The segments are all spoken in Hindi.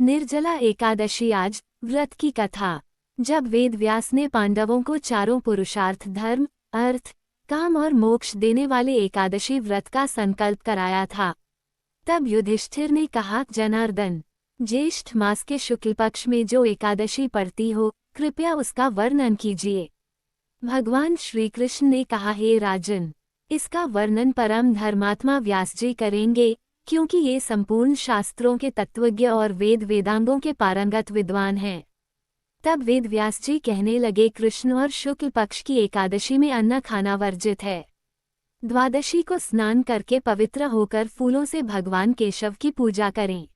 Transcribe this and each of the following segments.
निर्जला एकादशी आज व्रत की कथा। जब वेद व्यास ने पांडवों को चारों पुरुषार्थ धर्म, अर्थ, काम और मोक्ष देने वाले एकादशी व्रत का संकल्प कराया था, तब युधिष्ठिर ने कहा, जनार्दन, ज्येष्ठ मास के शुक्ल पक्ष में जो एकादशी पड़ती हो, कृपया उसका वर्णन कीजिए। भगवान श्री कृष्ण ने कहा, हे राजन, इसका वर्णन परम धर्मात्मा व्यास जी करेंगे, क्योंकि ये संपूर्ण शास्त्रों के तत्वज्ञ और वेदांगों के पारंगत विद्वान हैं। तब वेद व्यास जी कहने लगे, कृष्ण और शुक्ल पक्ष की एकादशी में अन्न खाना वर्जित है। द्वादशी को स्नान करके पवित्र होकर फूलों से भगवान केशव की पूजा करें।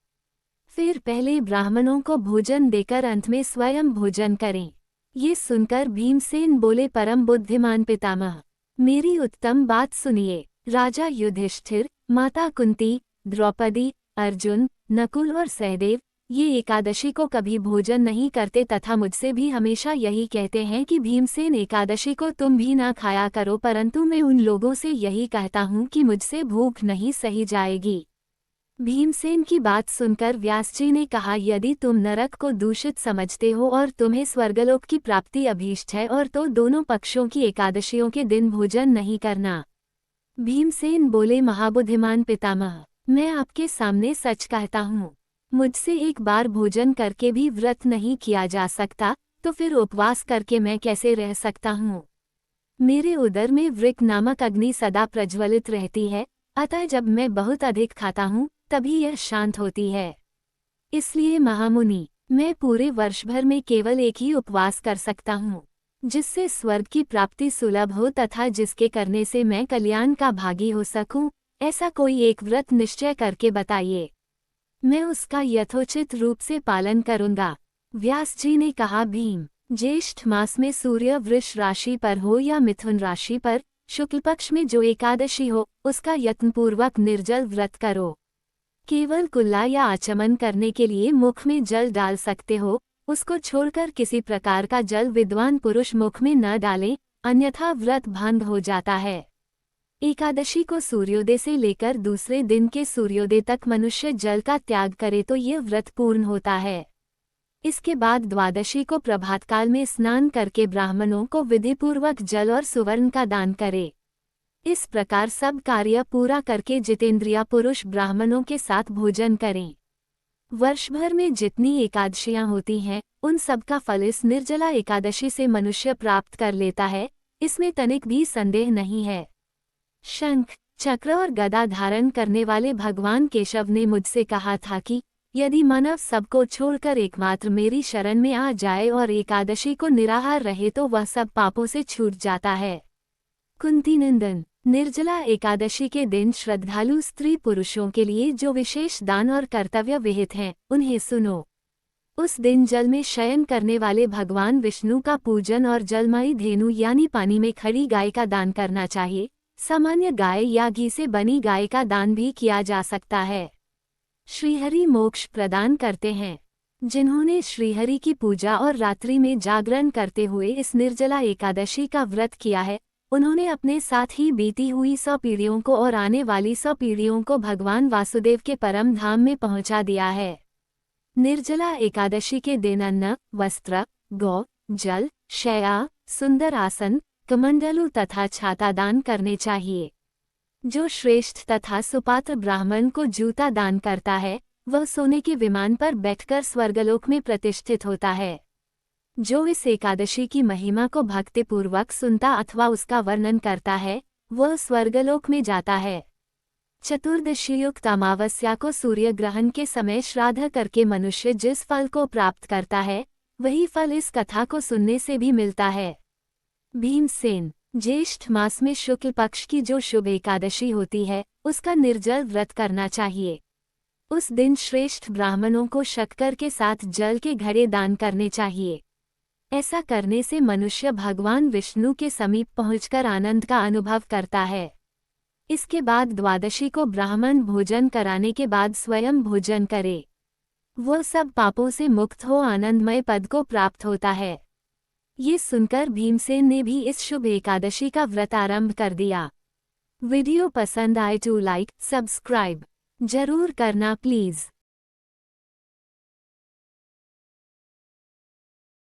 फिर पहले ब्राह्मणों को भोजन देकर अंत में स्वयं भोजन करें। ये सुनकर भीमसेन बोले, परम बुद्धिमान पितामह, मेरी उत्तम बात सुनिए। राजा युधिष्ठिर, माता कुंती, द्रौपदी, अर्जुन, नकुल और सहदेव ये एकादशी को कभी भोजन नहीं करते तथा मुझसे भी हमेशा यही कहते हैं कि भीमसेन एकादशी को तुम भी ना खाया करो, परंतु मैं उन लोगों से यही कहता हूँ कि मुझसे भूख नहीं सही जाएगी। भीमसेन की बात सुनकर व्यास जी ने कहा, यदि तुम नरक को दूषित समझते हो और तुम्हें स्वर्गलोक की प्राप्ति अभीष्ट है और तो दोनों पक्षों की एकादशियों के दिन भोजन नहीं करना। भीमसेन बोले, महाबुद्धिमान पितामह, मैं आपके सामने सच कहता हूँ, मुझसे एक बार भोजन करके भी व्रत नहीं किया जा सकता, तो फिर उपवास करके मैं कैसे रह सकता हूँ। मेरे उदर में वृक नामक अग्नि सदा प्रज्वलित रहती है, अतः जब मैं बहुत अधिक खाता हूँ तभी यह शांत होती है। इसलिए महामुनि, मैं पूरे वर्ष भर में केवल एक ही उपवास कर सकता हूँ, जिससे स्वर्ग की प्राप्ति सुलभ हो तथा जिसके करने से मैं कल्याण का भागी हो सकूं। ऐसा कोई एक व्रत निश्चय करके बताइए, मैं उसका यथोचित रूप से पालन करूंगा। व्यास जी ने कहा, भीम, ज्येष्ठ मास में सूर्य वृष राशि पर हो या मिथुन राशि पर शुक्ल पक्ष में जो एकादशी हो, उसका यत्नपूर्वक निर्जल व्रत करो। केवल कुल्ला या आचमन करने के लिए मुख में जल डाल सकते हो, उसको छोड़कर किसी प्रकार का जल विद्वान पुरुष मुख में न डालें, अन्यथा व्रत भंग हो जाता है। एकादशी को सूर्योदय से लेकर दूसरे दिन के सूर्योदय तक मनुष्य जल का त्याग करे तो ये व्रत पूर्ण होता है। इसके बाद द्वादशी को प्रभातकाल में स्नान करके ब्राह्मणों को विधिपूर्वक जल और सुवर्ण का दान करे। इस प्रकार सब कार्य पूरा करके जितेंद्रिया पुरुष ब्राह्मणों के साथ भोजन करें। वर्ष भर में जितनी एकादशियां होती हैं, उन सब का फल इस निर्जला एकादशी से मनुष्य प्राप्त कर लेता है, इसमें तनिक भी संदेह नहीं है। शंख, चक्र और गदा धारण करने वाले भगवान केशव ने मुझसे कहा था कि यदि मानव सबको छोड़कर एकमात्र मेरी शरण में आ जाए और एकादशी को निराहार रहे तो वह सब पापों से छूट जाता है। कुंती नंदन, निर्जला एकादशी के दिन श्रद्धालु स्त्री पुरुषों के लिए जो विशेष दान और कर्तव्य विहित हैं, उन्हें सुनो। उस दिन जल में शयन करने वाले भगवान विष्णु का पूजन और जलमयी धेनु यानी पानी में खड़ी गाय का दान करना चाहिए। सामान्य गाय या घी से बनी गाय का दान भी किया जा सकता है। श्रीहरि मोक्ष प्रदान करते हैं। जिन्होंने श्रीहरि की पूजा और रात्रि में जागरण करते हुए इस निर्जला एकादशी का व्रत किया है, उन्होंने अपने साथ ही बीती हुई 100 पीढ़ियों को और आने वाली 100 पीढ़ियों को भगवान वासुदेव के परम धाम में पहुंचा दिया है। निर्जला एकादशी के दिन अन्न, वस्त्र, गौ, जल, शैया, सुंदर आसन, कमंडलू तथा छाता दान करने चाहिए। जो श्रेष्ठ तथा सुपात्र ब्राह्मण को जूता दान करता है, वह सोने के विमान पर बैठकर स्वर्गलोक में प्रतिष्ठित होता है। जो इस एकादशी की महिमा को भक्तिपूर्वक सुनता अथवा उसका वर्णन करता है, वह स्वर्गलोक में जाता है। चतुर्दशीयुक्त अमावस्या को सूर्य ग्रहण के समय श्राद्ध करके मनुष्य जिस फल को प्राप्त करता है, वही फल इस कथा को सुनने से भी मिलता है। भीमसेन, ज्येष्ठ मास में शुक्ल पक्ष की जो शुभ एकादशी होती है, उसका निर्जल व्रत करना चाहिए। उस दिन श्रेष्ठ ब्राह्मणों को शक्कर के साथ जल के घड़े दान करने चाहिए। ऐसा करने से मनुष्य भगवान विष्णु के समीप पहुंचकर आनंद का अनुभव करता है। इसके बाद द्वादशी को ब्राह्मण भोजन कराने के बाद स्वयं भोजन करे। वह सब पापों से मुक्त हो आनंदमय पद को प्राप्त होता है। ये सुनकर भीमसेन ने भी इस शुभ एकादशी का व्रत आरंभ कर दिया। वीडियो पसंद आए तो लाइक, सब्सक्राइब जरूर करना प्लीज।